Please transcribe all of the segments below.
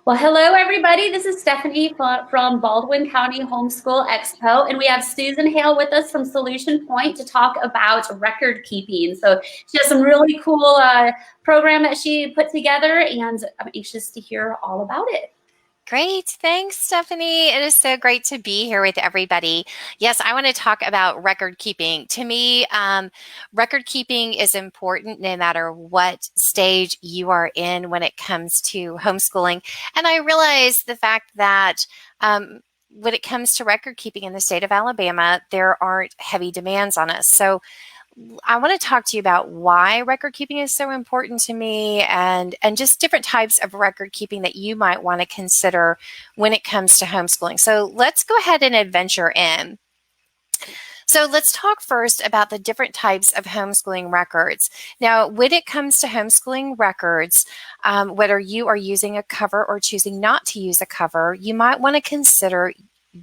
Well, hello, everybody. This is Stephanie from Baldwin County Homeschool Expo, and we have Susan Hale with us from Solution Point to talk about record keeping. So she has some really cool program that she put together, and I'm anxious to hear all about it. Great. Thanks, Stephanie. It is so great to be here with everybody. Yes, I want to talk about record keeping. To me, record keeping is important no matter what stage you are in when it comes to homeschooling. And I realize the fact that when it comes to record keeping in the state of Alabama, there aren't heavy demands on us. So I want to talk to you about why record keeping is so important to me and just different types of record keeping that you might want to consider when it comes to homeschooling. So let's go ahead and adventure in. So let's talk first about the different types of homeschooling records. Now, when it comes to homeschooling records, whether you are using a cover or choosing not to use a cover, you might want to consider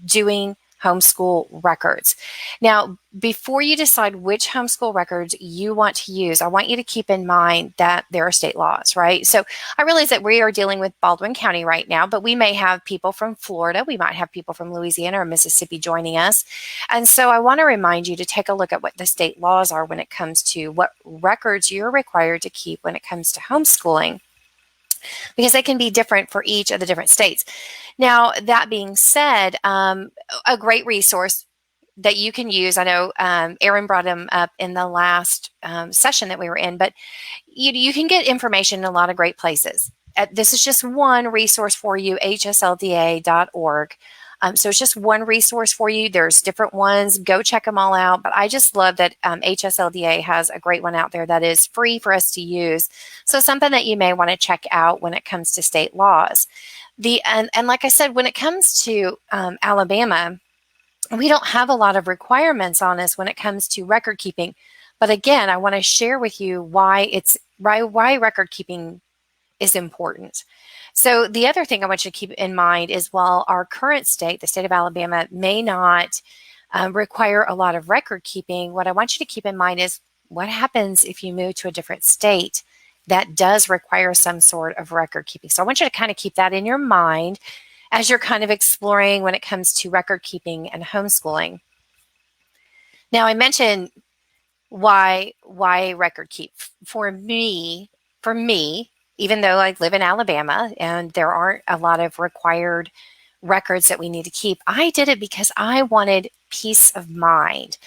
doing homeschool records. Now, before you decide which homeschool records you want to use, I want you to keep in mind that there are state laws, right? So I realize that we are dealing with Baldwin County right now, but we may have people from Florida, we might have people from Louisiana or Mississippi joining us. And so I want to remind you to take a look at what the state laws are when it comes to what records you're required to keep when it comes to homeschooling, because they can be different for each of the different states. Now, that being said, a great resource that you can use, I know Aaron brought them up in the last session that we were in, but you can get information in a lot of great places. This is just one resource for you, hslda.org. So it's just one resource for you. There's different ones. Go check them all out. But I just love that HSLDA has a great one out there that is free for us to use. So something that you may want to check out when it comes to state laws. And like I said, when it comes to Alabama, we don't have a lot of requirements on us when it comes to record keeping. But again, I want to share with you why record keeping is important. So the other thing I want you to keep in mind is while our current state, the state of Alabama, may not require a lot of record keeping, what I want you to keep in mind is what happens if you move to a different state that does require some sort of record keeping. So I want you to kind of keep that in your mind as you're kind of exploring when it comes to record keeping and homeschooling. Now, I mentioned why record keep. For me, even though I live in Alabama and there aren't a lot of required records that we need to keep, I did it because I wanted peace of mind.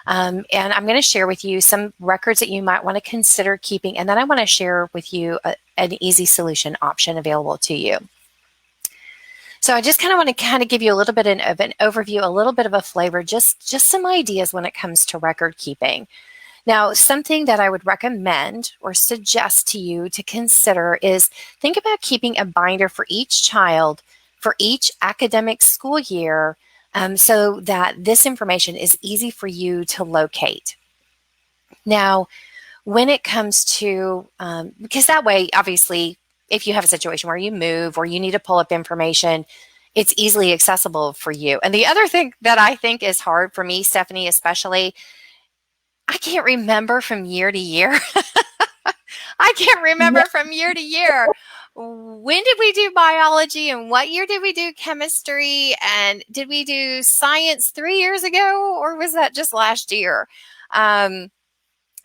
And I'm going to share with you some records that you might want to consider keeping, and then I want to share with you an easy solution option available to you. So I just kind of want to give you a little bit of an overview, a little bit of a flavor, just some ideas when it comes to record keeping. Now, something that I would recommend or suggest to you to consider is think about keeping a binder for each child for each academic school year so that this information is easy for you to locate. Now, when it comes to, because that way, obviously, if you have a situation where you move or you need to pull up information, it's easily accessible for you. And the other thing that I think is hard for me, Stephanie, especially, I can't remember from year to year. I can't remember from year to year. When did we do biology and what year did we do chemistry? And did we do science 3 years ago or was that just last year?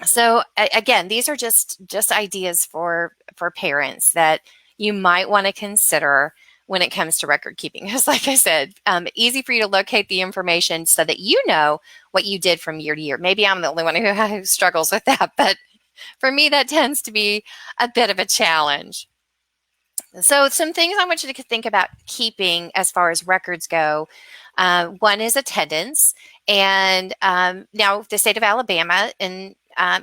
So again, these are just ideas for parents that you might want to consider when it comes to record keeping. Because like I said, easy for you to locate the information so that you know what you did from year to year. Maybe I'm the only one who struggles with that, but for me, that tends to be a bit of a challenge. So some things I want you to think about keeping as far as records go. One is attendance. And now the state of Alabama, and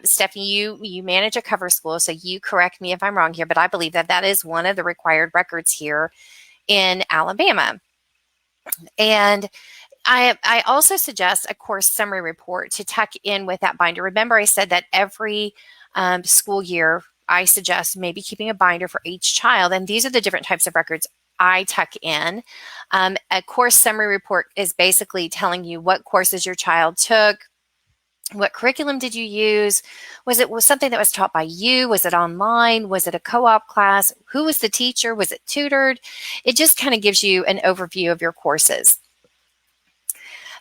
Stephanie, you manage a cover school, so you correct me if I'm wrong here, but I believe that is one of the required records here in Alabama. And I also suggest a course summary report to tuck in with that binder. Remember, I said that every school year, I suggest maybe keeping a binder for each child. And these are the different types of records I tuck in. A course summary report is basically telling you what courses your child took, What curriculum did you use? Was something that was taught by you? Was it online? Was it a co-op class? Who was the teacher? Was it tutored? It just kind of gives you an overview of your courses.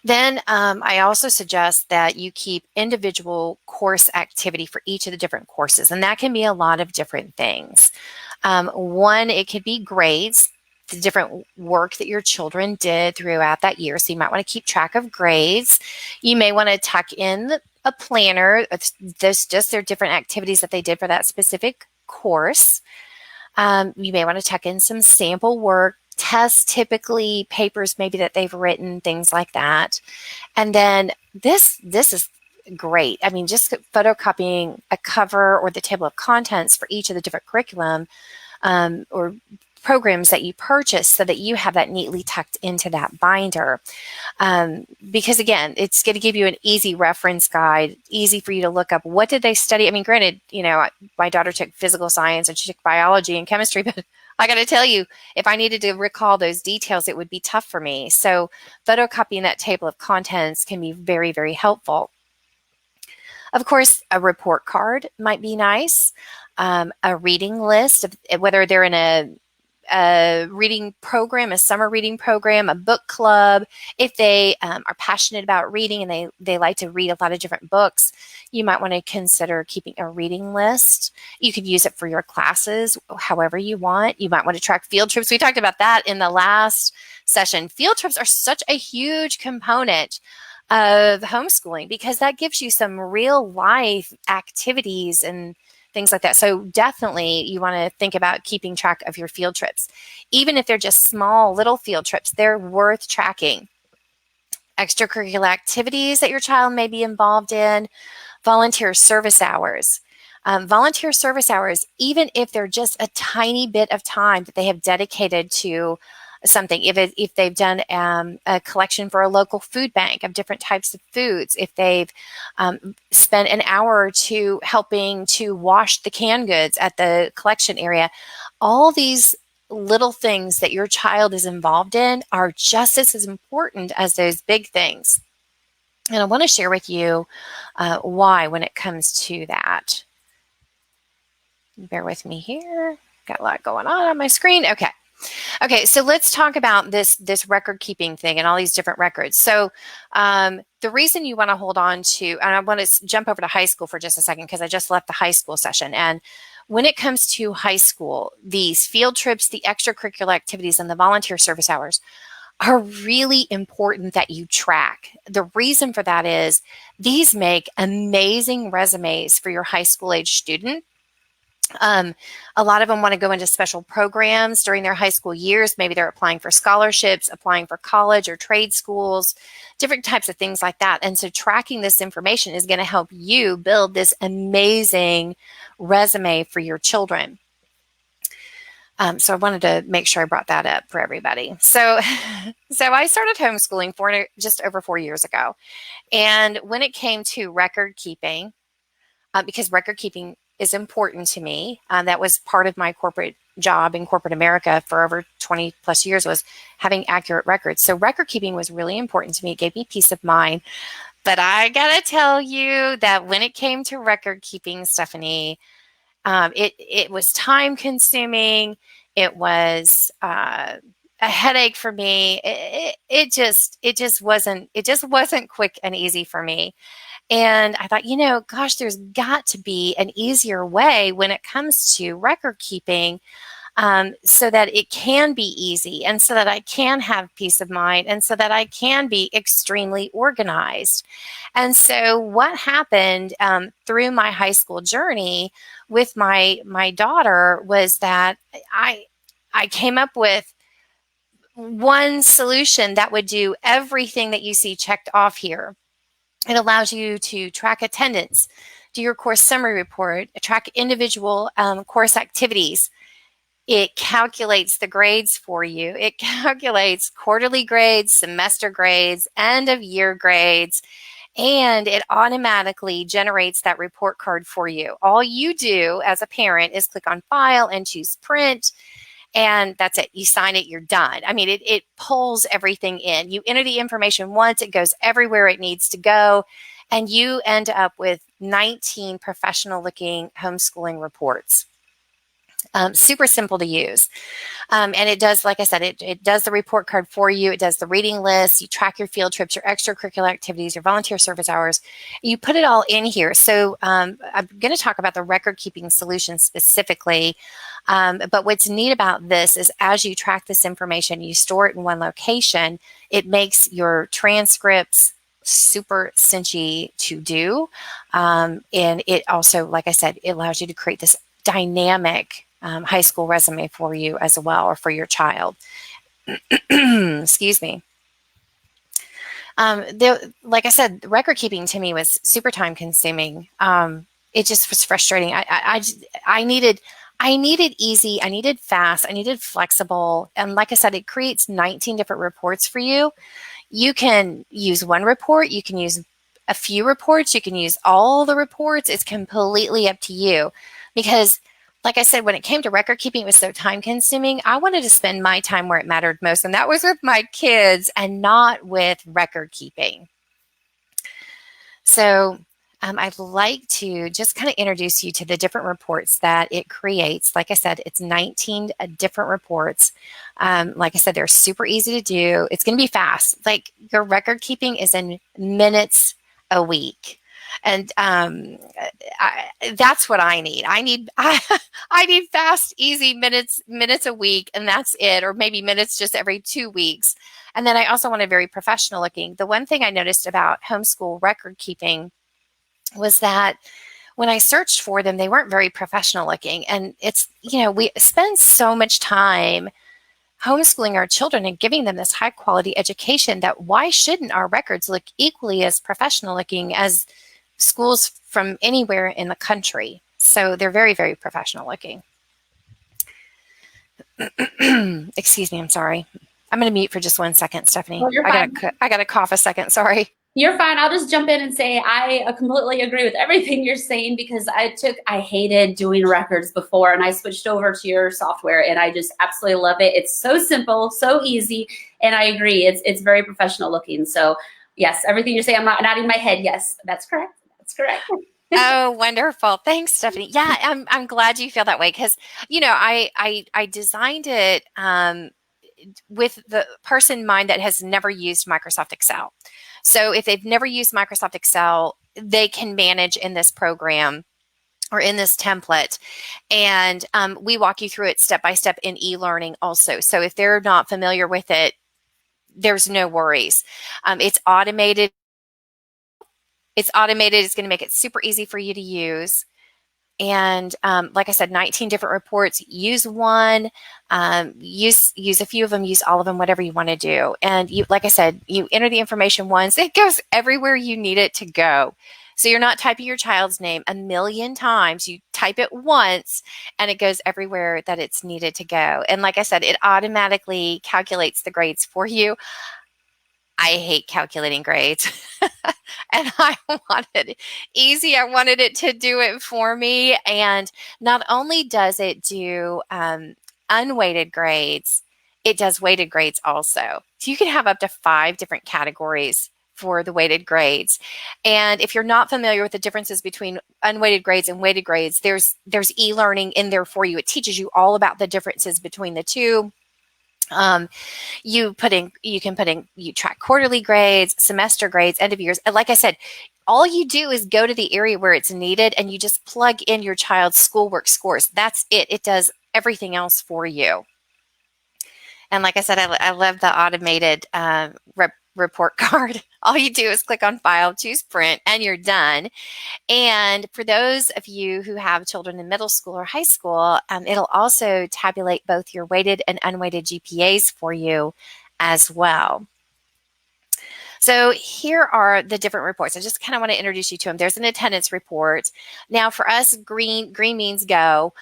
Then I also suggest that you keep individual course activity for each of the different courses, and that can be a lot of different things. One, it could be grades, the different work that your children did throughout that year. So you might want to keep track of grades. You may want to tuck in a planner. There's just their different activities that they did for that specific course. You may want to tuck in some sample work, tests, typically papers maybe that they've written, things like that. And then this is great. I mean, just photocopying a cover or the table of contents for each of the different curriculum or programs that you purchase so that you have that neatly tucked into that binder. Because again, it's going to give you an easy reference guide, easy for you to look up what did they study. I mean, granted, my daughter took physical science and she took biology and chemistry, but I got to tell you, if I needed to recall those details, it would be tough for me. So photocopying that table of contents can be very, very helpful. Of course, a report card might be nice. A reading list, whether they're in a reading program, a summer reading program, a book club. If they are passionate about reading and they like to read a lot of different books, you might want to consider keeping a reading list. You could use it for your classes however you want. You might want to track field trips. We talked about that in the last session. Field trips are such a huge component of homeschooling because that gives you some real life activities and things like that. So definitely you want to think about keeping track of your field trips. Even if they're just small little field trips, they're worth tracking. Extracurricular activities that your child may be involved in, volunteer service hours. Volunteer service hours, even if they're just a tiny bit of time that they have dedicated to something, if they've done a collection for a local food bank of different types of foods, if they've spent an hour or two helping to wash the canned goods at the collection area, all these little things that your child is involved in are just as important as those big things. And I want to share with you why when it comes to that. Bear with me here. Got a lot going on my screen. Okay, so let's talk about this record keeping thing and all these different records. So the reason you want to hold on to, and I want to jump over to high school for just a second because I just left the high school session. And when it comes to high school, these field trips, the extracurricular activities, and the volunteer service hours are really important that you track. The reason for that is these make amazing resumes for your high school age student. A lot of them want to go into special programs during their high school years. Maybe they're applying for scholarships, applying for college or trade schools, different types of things like that. And so tracking this information is going to help you build this amazing resume for your children. So I wanted to make sure I brought that up for everybody. So I started homeschooling just over 4 years ago. And when it came to record keeping, because record keeping is important to me. That was part of my corporate job in corporate America for over 20 plus years, was having accurate records. So record keeping was really important to me. It gave me peace of mind. But I gotta tell you that when it came to record keeping, Stephanie, it was time consuming. It was a headache for me. It just wasn't quick and easy for me. And I thought, gosh, there's got to be an easier way when it comes to record keeping, so that it can be easy and so that I can have peace of mind and so that I can be extremely organized. And so what happened through my high school journey with my daughter was that I came up with one solution that would do everything that you see checked off here. It allows you to track attendance, do your course summary report, track individual course activities. It calculates the grades for you. It calculates quarterly grades, semester grades, end of year grades, and it automatically generates that report card for you. All you do as a parent is click on File and choose Print. And that's it. You sign it, you're done. I mean, it pulls everything in. You enter the information once, it goes everywhere it needs to go. and you end up with 19 professional looking homeschooling reports. Super simple to use. And it does, like I said, it does the report card for you. It does the reading list. You track your field trips, your extracurricular activities, your volunteer service hours. You put it all in here. So I'm going to talk about the record keeping solution specifically. But what's neat about this is as you track this information, you store it in one location. It makes your transcripts super cinchy to do. And it also, like I said, it allows you to create this dynamic high school resume for you as well, or for your child. Excuse me. Like I said, record keeping to me was super time consuming. It just was frustrating. I needed easy, I needed fast, I needed flexible. And like I said, it creates 19 different reports for you. You can use one report, you can use a few reports, you can use all the reports. It's completely up to you, because like I said, when it came to record keeping, it was so time consuming. I wanted to spend my time where it mattered most, and that was with my kids and not with record keeping. So I'd like to just kind of introduce you to the different reports that it creates. Like I said, it's 19 different reports. Like I said, they're super easy to do. It's going to be fast. Like, your record keeping is in minutes a week. And that's what I need. I need fast, easy minutes a week, and that's it, or maybe minutes just every 2 weeks. And then I also want a very professional looking. The one thing I noticed about homeschool record keeping was that when I searched for them, they weren't very professional looking. And it's, we spend so much time homeschooling our children and giving them this high quality education that why shouldn't our records look equally as professional looking as schools from anywhere in the country? So they're very, very professional looking. Excuse me, I'm sorry. I'm going to mute for just 1 second, Stephanie. Oh, I got to cough a second. Sorry. You're fine. I'll just jump in and say I completely agree with everything you're saying, because I hated doing records before, and I switched over to your software, and I just absolutely love it. It's so simple, so easy, and I agree. It's very professional looking. So yes, everything you're saying, I'm not nodding my head. Yes, that's correct. That's correct. Oh, wonderful. Thanks, Stephanie. Yeah, I'm glad you feel that way, because, I designed it with the person in mind that has never used Microsoft Excel. So if they've never used Microsoft Excel, they can manage in this program or in this template. And we walk you through it step by step in e-learning also. So if they're not familiar with it, there's no worries. It's automated. It's automated. It's going to make it super easy for you to use. And like I said, 19 different reports. Use one, use a few of them, use all of them, whatever you want to do. And like I said, you enter the information once, it goes everywhere you need it to go. So you're not typing your child's name a million times. You type it once and it goes everywhere that it's needed to go. And like I said, it automatically calculates the grades for you. I hate calculating grades. And I wanted it easy. I wanted it to do it for me. And not only does it do unweighted grades, it does weighted grades also. So you can have up to 5 different categories for the weighted grades. And if you're not familiar with the differences between unweighted grades and weighted grades, there's e-learning in there for you. It teaches you all about the differences between the two. You track quarterly grades, semester grades, end of years. And like I said, all you do is go to the area where it's needed and you just plug in your child's schoolwork scores. That's it. It does everything else for you. And like I said, I love the automated report card. All you do is click on File, choose Print, and you're done. And for those of you who have children in middle school or high school, it'll also tabulate both your weighted and unweighted GPAs for you as well. So here are the different reports. I just kind of want to introduce you to them. There's an attendance report. Now for us, green means go.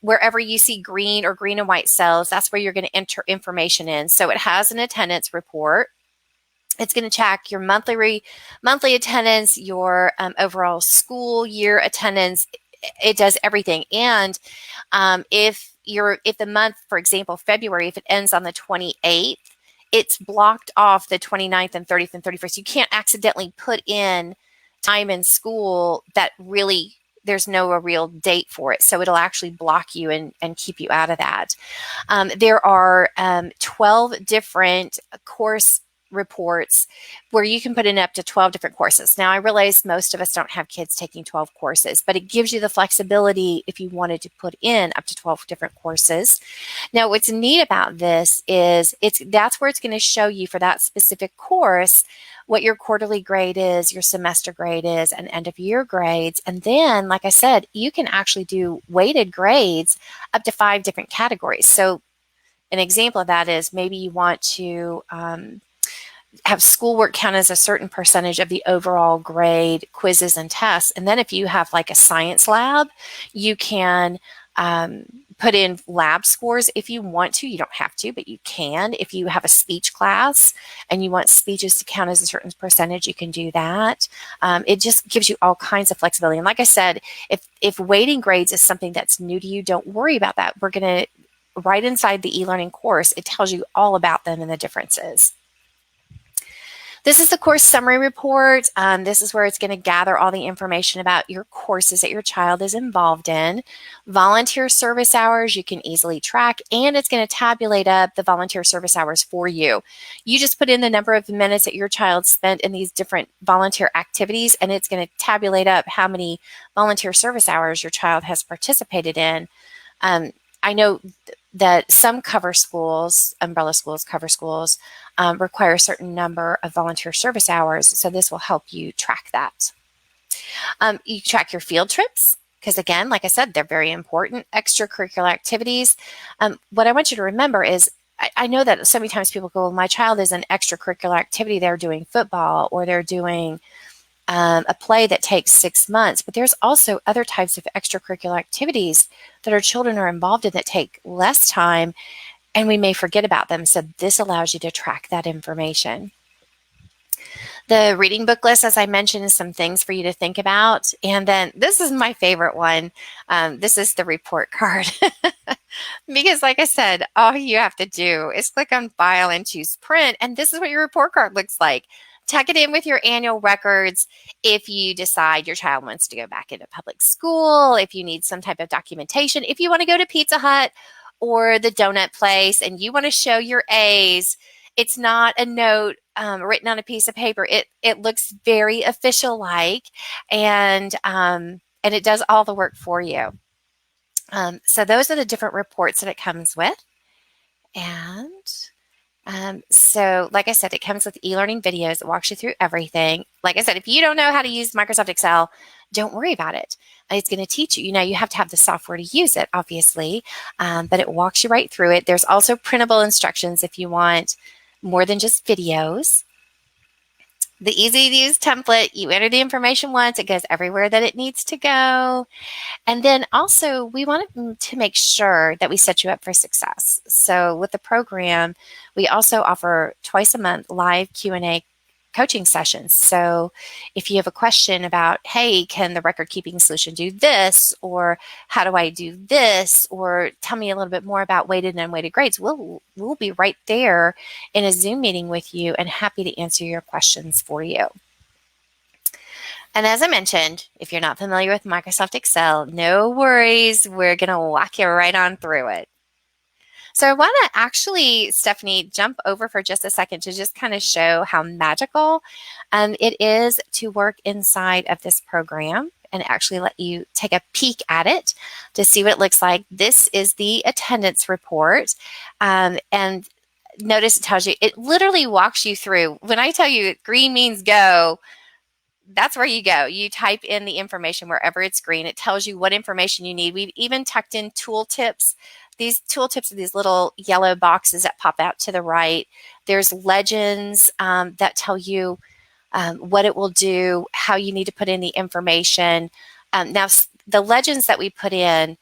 Wherever you see green or green and white cells, that's where you're going to enter information in. So it has an attendance report. It's going to check your monthly attendance, your overall school year attendance. It does everything. And if the month, for example, February, if it ends on the 28th, it's blocked off the 29th and 30th and 31st. You can't accidentally put in time in school that really there's no a real date for it. So it'll actually block you and keep you out of that. There are 12 different course reports where you can put in up to 12 different courses. Now, I realize most of us don't have kids taking 12 courses, but it gives you the flexibility if you wanted to put in up to 12 different courses. Now, what's neat about this is that's where it's going to show you for that specific course what your quarterly grade is, your semester grade is, and end of year grades. And then, like I said, you can actually do weighted grades up to 5 different categories. So an example of that is maybe you want to have schoolwork count as a certain percentage of the overall grade, quizzes and tests. And then if you have like a science lab, you can put in lab scores if you want to. You don't have to, but you can. If you have a speech class and you want speeches to count as a certain percentage, you can do that. It just gives you all kinds of flexibility. And like I said, if weighting grades is something that's new to you, don't worry about that. We're going to, right inside the e-learning course, it tells you all about them and the differences. This is the course summary report. This is where it's going to gather all the information about your courses that your child is involved in. Volunteer service hours you can easily track, and it's going to tabulate up the volunteer service hours for you. You just put in the number of minutes that your child spent in these different volunteer activities, and it's going to tabulate up how many volunteer service hours your child has participated in. I know that some cover schools, umbrella schools, cover schools, require a certain number of volunteer service hours, so this will help you track that. You track your field trips, because again, like I said, they're very important. Extracurricular activities. What I want you to remember is, I know that so many times people go, well, my child is an extracurricular activity. They're doing football, or they're doing a play that takes 6 months, but there's also other types of extracurricular activities that our children are involved in that take less time, and we may forget about them. So this allows you to track that information. The reading book list, as I mentioned, is some things for you to think about. And then this is my favorite one. This is the report card. Because like I said, all you have to do is click on File and choose Print, and this is what your report card looks like. Tuck it in with your annual records if you decide your child wants to go back into public school, if you need some type of documentation, if you want to go to Pizza Hut or the donut place and you want to show your A's. It's not a note written on a piece of paper. It looks very official-like, and it does all the work for you. So those are the different reports that it comes with. And so like I said, it comes with e-learning videos. It walks you through everything. Like I said, if you don't know how to use Microsoft Excel, don't worry about it. It's going to teach you. You know, you have to have the software to use it, obviously, but it walks you right through it. There's also printable instructions if you want more than just videos. The easy-to-use template, you enter the information once, it goes everywhere that it needs to go. And then also, we want to make sure that we set you up for success. So with the program, we also offer twice a month live Q&A coaching sessions. So if you have a question about, hey, can the record keeping solution do this? Or how do I do this? Or tell me a little bit more about weighted and unweighted grades. We'll be right there in a Zoom meeting with you and happy to answer your questions for you. And as I mentioned, if you're not familiar with Microsoft Excel, no worries. We're going to walk you right on through it. So I want to actually, Stephanie, jump over for just a second to just kind of show how magical it is to work inside of this program and actually let you take a peek at it to see what it looks like. This is the attendance report. And notice it tells you, it literally walks you through. When I tell you green means go, that's where you go. You type in the information wherever it's green. It tells you what information you need. We've even tucked in tooltips. These tooltips are these little yellow boxes that pop out to the right. There's legends that tell you what it will do, how you need to put in the information. Now, the legends that we put in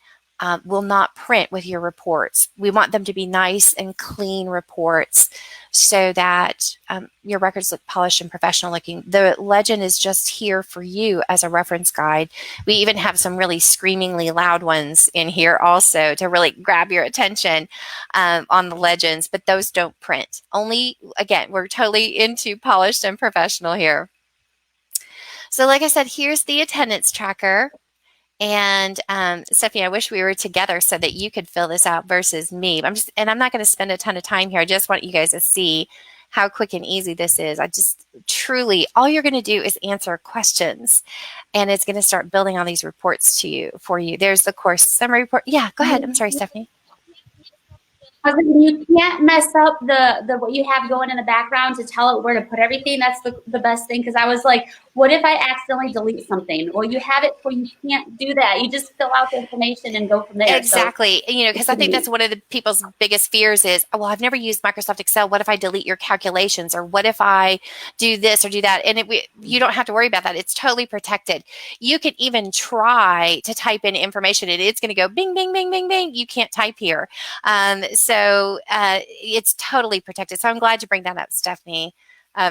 will not print with your reports. We want them to be nice and clean reports so that your records look polished and professional looking. The legend is just here for you as a reference guide. We even have some really screamingly loud ones in here also to really grab your attention on the legends, but those don't print. Only, again, we're totally into polished and professional here. So like I said, here's the attendance tracker. And Stephanie, I wish we were together so that you could fill this out versus me. I'm not going to spend a ton of time here. I just want you guys to see how quick and easy this is. I just truly, all you're going to do is answer questions, and it's going to start building all these reports to you for you. There's the course summary report. Yeah, go ahead. I'm sorry, Stephanie. I was like, you can't mess up the what you have going in the background to tell it where to put everything. That's the best thing, because I was like, what if I accidentally delete something? Well, you have it where you can't do that. You just fill out the information and go from there. So Exactly. You know, because I think that's one of the people's biggest fears is, oh, well, I've never used Microsoft Excel. What if I delete your calculations? Or what if I do this or do that? And you don't have to worry about that. It's totally protected. You can even try to type in information and it's going to go bing, bing, bing, bing, bing. You can't type here. So it's totally protected. So I'm glad you bring that up, Stephanie.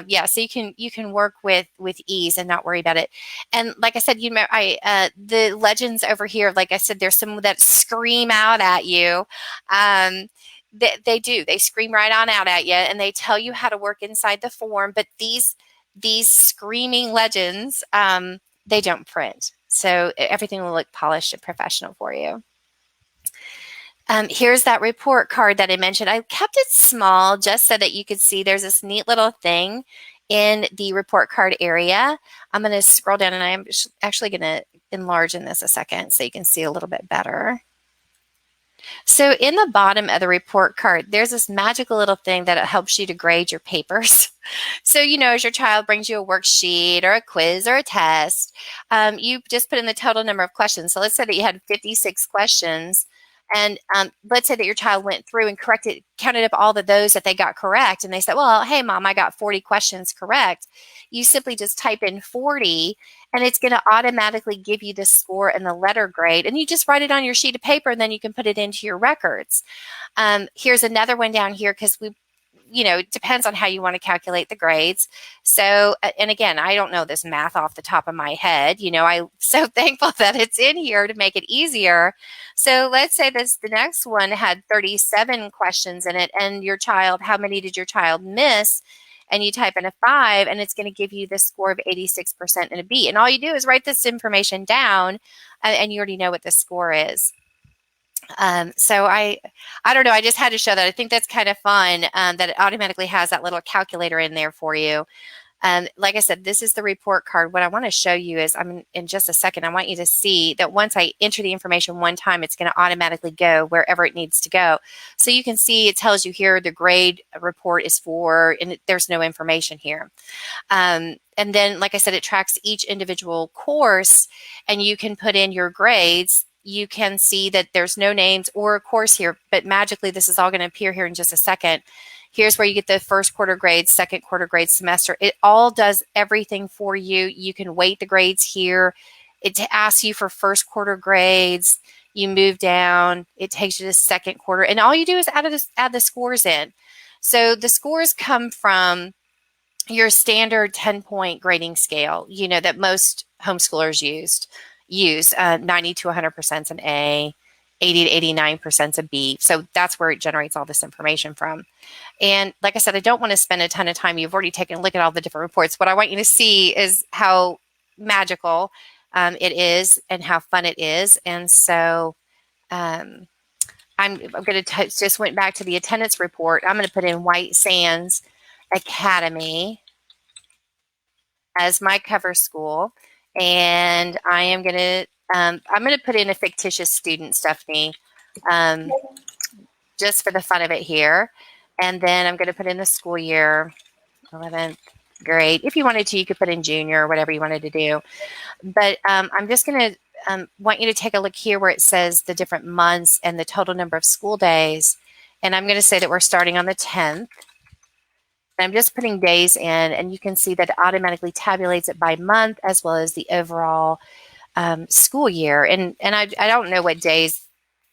Yeah, so you can work with ease and not worry about it. And like I said, the legends over here, like I said, there's some that scream out at you. They do. They scream right on out at you, and they tell you how to work inside the form. But these screaming legends, they don't print, so everything will look polished and professional for you. Here's that report card that I mentioned. I kept it small just so that you could see there's this neat little thing in the report card area. I'm going to scroll down, and I'm actually going to enlarge in this a second so you can see a little bit better. So in the bottom of the report card, there's this magical little thing that helps you to grade your papers. So, you know, as your child brings you a worksheet or a quiz or a test, you just put in the total number of questions. So let's say that you had 56 questions. And let's say that your child went through and counted up all of those that they got correct. And they said, well, hey, Mom, I got 40 questions correct. You simply just type in 40, and it's going to automatically give you the score and the letter grade. And you just write it on your sheet of paper, and then you can put it into your records. Here's another one down here, because it depends on how you want to calculate the grades. So, and again, I don't know this math off the top of my head. I'm so thankful that it's in here to make it easier. So let's say the next one had 37 questions in it, and how many did your child miss? And you type in a 5, and it's going to give you the score of 86% and a B. And all you do is write this information down, and you already know what the score is. So I don't know. I just had to show that. I think that's kind of fun, that it automatically has that little calculator in there for you. Like I said, this is the report card. What I want to show you is, in just a second, I want you to see that once I enter the information one time, it's going to automatically go wherever it needs to go. So you can see it tells you here the grade report is for, and there's no information here. And then, like I said, it tracks each individual course, and you can put in your grades. You can see that there's no names or a course here, but magically this is all going to appear here in just a second. Here's where you get the first quarter grades, second quarter grades, semester. It all does everything for you. You can weight the grades here. It asks you for first quarter grades. You move down. It takes you to second quarter. And all you do is add the scores in. So the scores come from your standard 10-point grading scale, that most homeschoolers use 90 to 100% is an A, 80 to 89% is a B. So that's where it generates all this information from. And like I said, I don't want to spend a ton of time. You've already taken a look at all the different reports. What I want you to see is how magical it is and how fun it is. And so I'm going to just went back to the attendance report. I'm going to put in White Sands Academy as my cover school. And I am going to, I'm going to put in a fictitious student, Stephanie, just for the fun of it here. And then I'm going to put in the school year, 11th grade. If you wanted to, you could put in junior or whatever you wanted to do. But I'm just going to want you to take a look here where it says the different months and the total number of school days. And I'm going to say that we're starting on the 10th. I'm just putting days in, and you can see that it automatically tabulates it by month as well as the overall school year. And I don't know what days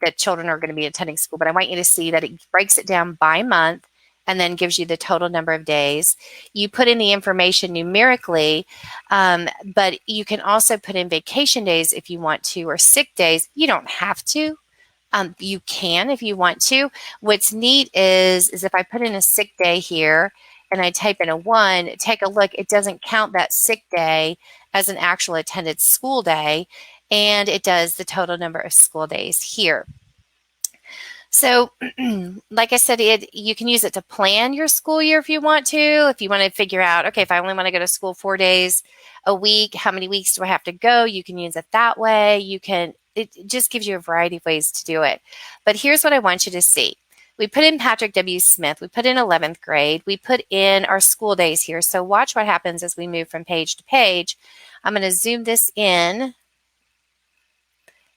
that children are going to be attending school, but I want you to see that it breaks it down by month and then gives you the total number of days. You put in the information numerically, but you can also put in vacation days if you want to, or sick days. You don't have to. You can if you want to. What's neat is if I put in a sick day here, and I type in a 1, take a look, it doesn't count that sick day as an actual attended school day, and it does the total number of school days here. So, like I said, you can use it to plan your school year if you want to. If you want to figure out, okay, if I only want to go to school 4 days a week, how many weeks do I have to go? You can use it that way. It just gives you a variety of ways to do it. But here's what I want you to see. We put in Patrick W. Smith. We put in 11th grade. We put in our school days here. So watch what happens as we move from page to page. I'm going to zoom this in,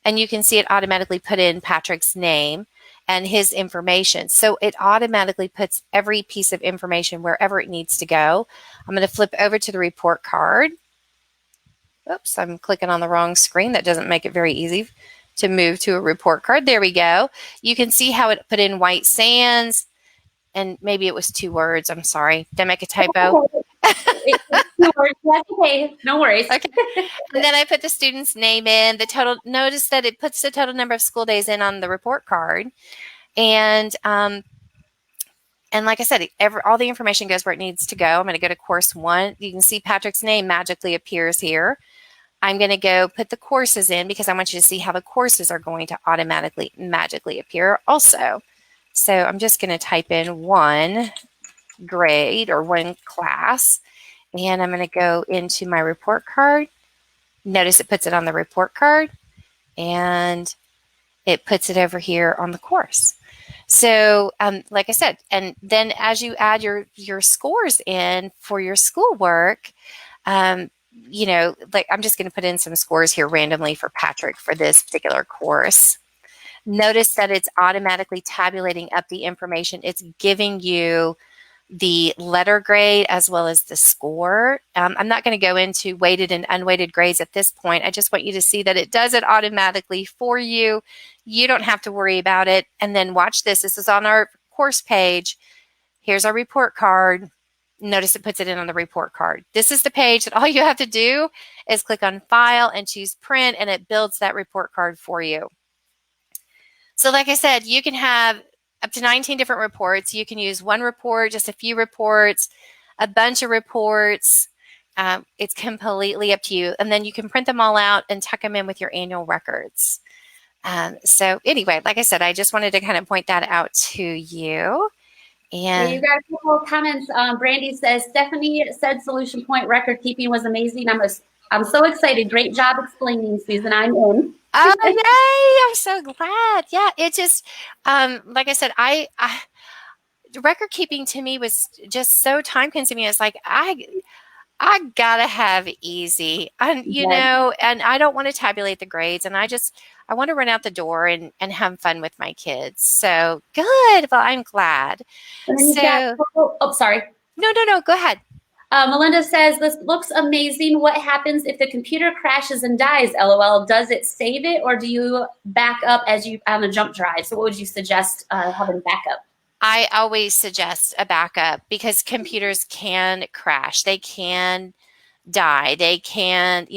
and you can see it automatically put in Patrick's name and his information. So it automatically puts every piece of information wherever it needs to go. I'm going to flip over to the report card. Oops, I'm clicking on the wrong screen. That doesn't make it very easy to move to a report card. There we go. You can see how it put in White Sands, and maybe it was 2 words. I'm sorry. Did I make a typo? No worries. That's okay. No worries. Okay. And then I put the student's name in. The total. Notice that it puts the total number of school days in on the report card, and like I said, all the information goes where it needs to go. I'm going to go to course 1. You can see Patrick's name magically appears here. I'm going to go put the courses in because I want you to see how the courses are going to automatically magically appear also. So I'm just going to type in 1 grade or 1 class, and I'm going to go into my report card. Notice it puts it on the report card, and it puts it over here on the course. So like I said, and then as you add your scores in for your schoolwork, like I'm just going to put in some scores here randomly for Patrick for this particular course. Notice that it's automatically tabulating up the information. It's giving you the letter grade as well as the score. I'm not going to go into weighted and unweighted grades at this point. I just want you to see that it does it automatically for you. You don't have to worry about it. And then watch this. This is on our course page. Here's our report card. Notice it puts it in on the report card. This is the page that all you have to do is click on File and choose Print, and it builds that report card for you. So like I said, you can have up to 19 different reports. You can use 1 report, just a few reports, a bunch of reports. It's completely up to you. And then you can print them all out and tuck them in with your annual records. So anyway, like I said, I just wanted to kind of point that out to you. And you got a couple of comments. Brandy says, Stephanie said Solution Point record keeping was amazing. I'm so excited. Great job explaining, Susan. I'm in. Oh, yay. I'm so glad. Yeah, it just, like I said, record keeping to me was just so time consuming. It's like, I gotta have easy, and and I don't want to tabulate the grades, and I want to run out the door and have fun with my kids. So good. Well, I'm glad. And then sorry. No, go ahead. Melinda says, this looks amazing. What happens if the computer crashes and dies? LOL. Does it save it, or do you back up as you on a jump drive? So what would you suggest having backup? I always suggest a backup because computers can crash. They can die. They can,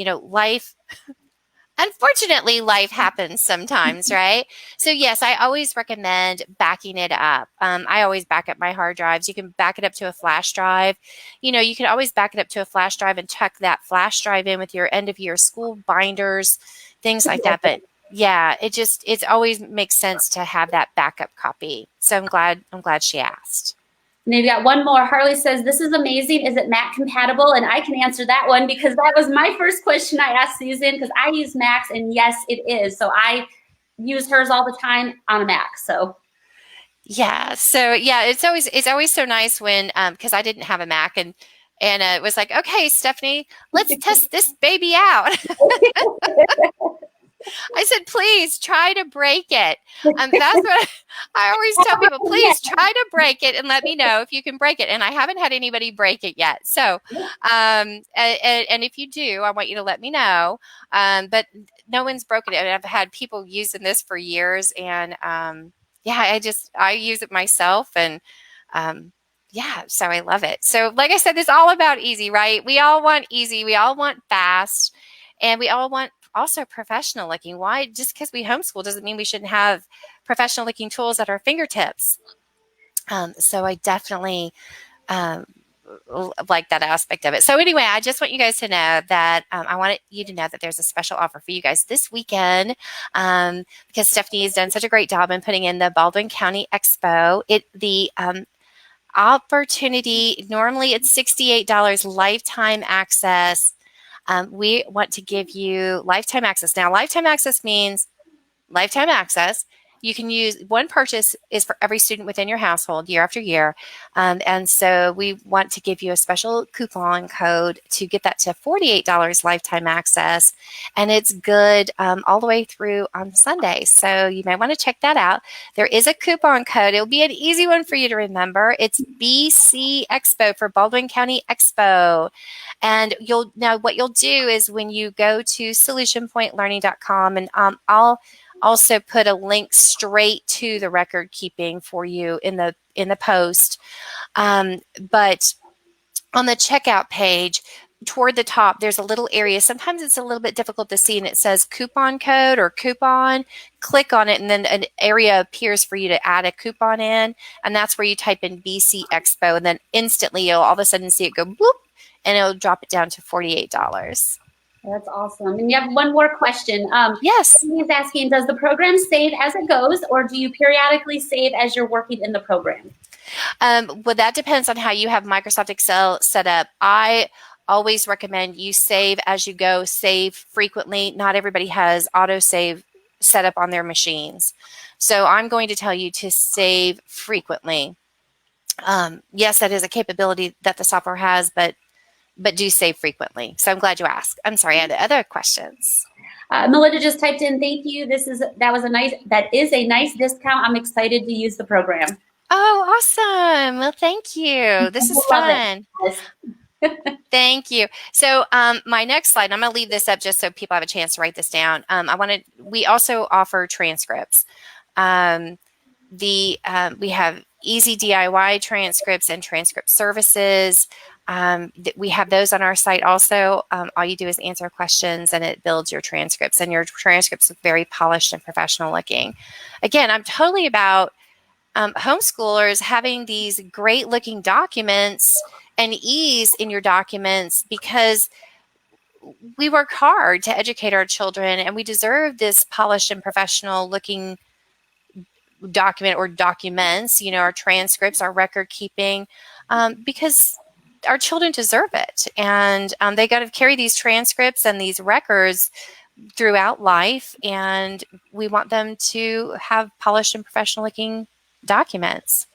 unfortunately, life happens sometimes, right? So yes, I always recommend backing it up. I always back up my hard drives. You can back it up to a flash drive. You can always back it up to a flash drive and tuck that flash drive in with your end of year school binders, things like that. But yeah, it always makes sense to have that backup copy. So I'm glad she asked. And they've got one more. Harley says, this is amazing. Is it Mac compatible? And I can answer that one because that was my first question I asked Susan, because I use Macs, and yes, it is. So I use hers all the time on a Mac. So yeah. So yeah, it's always so nice when because I didn't have a Mac, and it was like, okay, Stephanie, let's test this baby out. I said, please try to break it. That's what I always tell people. Please try to break it and let me know if you can break it. And I haven't had anybody break it yet. So, and if you do, I want you to let me know. But no one's broken it. I've had people using this for years, and I use it myself, and so I love it. So, like I said, it's all about easy, right? We all want easy. We all want fast, and we all want also professional looking. Why? Just because we homeschool doesn't mean we shouldn't have professional looking tools at our fingertips. So I definitely like that aspect of it. So anyway, I just want you guys to know that I wanted you to know that there's a special offer for you guys this weekend, because Stephanie has done such a great job in putting in the Baldwin County Expo. The opportunity, normally it's $68 lifetime access. We want to give you lifetime access. Now, lifetime access means lifetime access. You can use one purchase is for every student within your household year after year. And so we want to give you a special coupon code to get that to $48 lifetime access. And it's good all the way through on Sunday. So you may want to check that out. There is a coupon code. It'll be an easy one for you to remember. It's BC Expo for Baldwin County Expo. And what you'll do is when you go to solutionpointlearning.com, and I'll also put a link straight to the record keeping for you in the post. But on the checkout page, toward the top, there's a little area. Sometimes it's a little bit difficult to see, and it says coupon code or coupon. Click on it, and then an area appears for you to add a coupon in, and that's where you type in BC Expo, and then instantly you'll all of a sudden see it go boop, and it'll drop it down to $48. That's awesome. And you have one more question. Yes. He's asking, does the program save as it goes, or do you periodically save as you're working in the program? Well, that depends on how you have Microsoft Excel set up. I always recommend you save as you go, save frequently. Not everybody has autosave set up on their machines. So I'm going to tell you to save frequently. Yes, that is a capability that the software has, but do save frequently. So I'm glad you asked. I'm sorry, I had other questions. Melinda just typed in, thank you. That is a nice discount. I'm excited to use the program. Oh, awesome. Well, thank you. This is fun. Thank you. So my next slide, I'm going to leave this up just so people have a chance to write this down. We also offer transcripts. We have easy DIY transcripts and transcript services. We have those on our site also. All you do is answer questions and it builds your transcripts, and your transcripts look very polished and professional looking. Again, I'm totally about homeschoolers having these great looking documents and ease in your documents, because we work hard to educate our children, and we deserve this polished and professional looking document or documents, our transcripts, our record keeping, because our children deserve it. And they got to carry these transcripts and these records throughout life, and we want them to have polished and professional looking documents.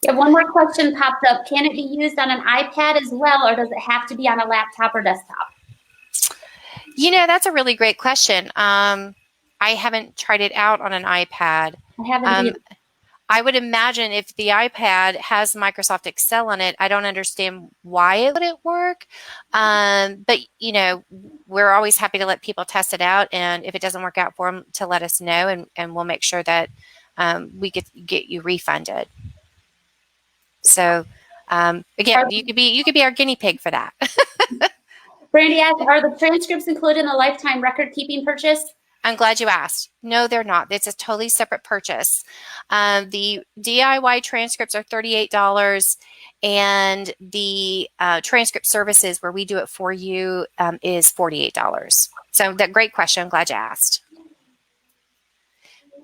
Yeah, one more question popped up. Can it be used on an iPad as well, or does it have to be on a laptop or desktop? That's a really great question. I haven't tried it out on an iPad. I haven't either. I would imagine if the iPad has Microsoft Excel on it, I don't understand why it wouldn't work. But, we're always happy to let people test it out. And if it doesn't work out for them, to let us know, and we'll make sure that we get you refunded. So, again, you could be our guinea pig for that. Brandy asked, are the transcripts included in the lifetime record keeping purchase? I'm glad you asked. No, they're not. It's a totally separate purchase. The DIY transcripts are $38, and the transcript services, where we do it for you, is $48. So that great question. I'm glad you asked.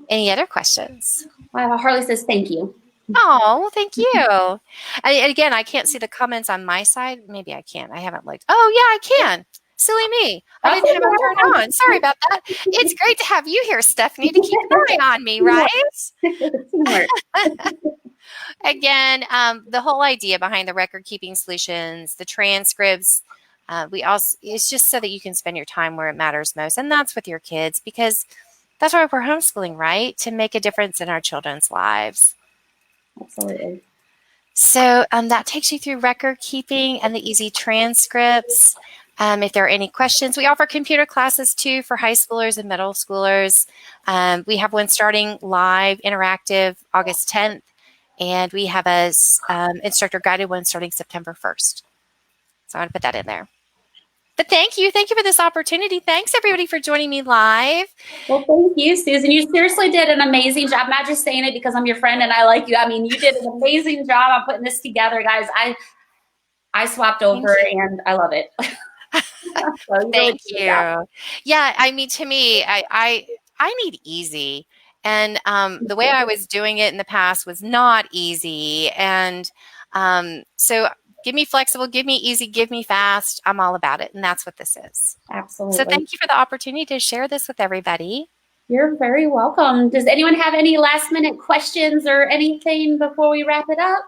Any other questions? Harley says, thank you. Oh, well, thank you. Again, I can't see the comments on my side. Maybe I can. I haven't looked. Oh, yeah, I can. Silly me. I didn't have them turned on. Sorry about that. It's great to have you here, Stephanie, to keep an eye on me, right? Again, the whole idea behind the record keeping solutions, the transcripts, it's just so that you can spend your time where it matters most. And that's with your kids, because that's why we're homeschooling, right? To make a difference in our children's lives. Absolutely. So that takes you through record keeping and the easy transcripts. If there are any questions, we offer computer classes too for high schoolers and middle schoolers. We have one starting live, interactive, August 10th, and we have a instructor guided one starting September 1st. So I want to put that in there. But thank you for this opportunity. Thanks everybody for joining me live. Well, thank you, Susan. You seriously did an amazing job. I'm not just saying it because I'm your friend and I like you. I mean, you did an amazing job on putting this together, guys. I swapped Thank over you. and I love it. So you really Thank did a good job. you. Yeah, I mean, to me, I need easy, and the way I was doing it in the past was not easy, and so give me flexible, give me easy, give me fast. I'm all about it, and that's what this is. So Absolutely. thank you for the opportunity to share this with everybody. You're very welcome. Does anyone have any last minute questions or anything before we wrap it up?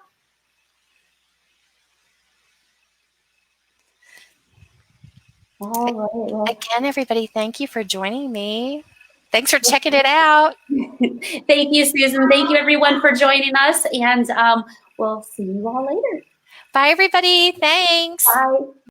All right. Well, Again, everybody, thank you for joining me. Thanks for checking it out. thank you, Susan. Thank you, everyone, for joining us. And we'll see you all later. Bye, everybody. Thanks. Bye.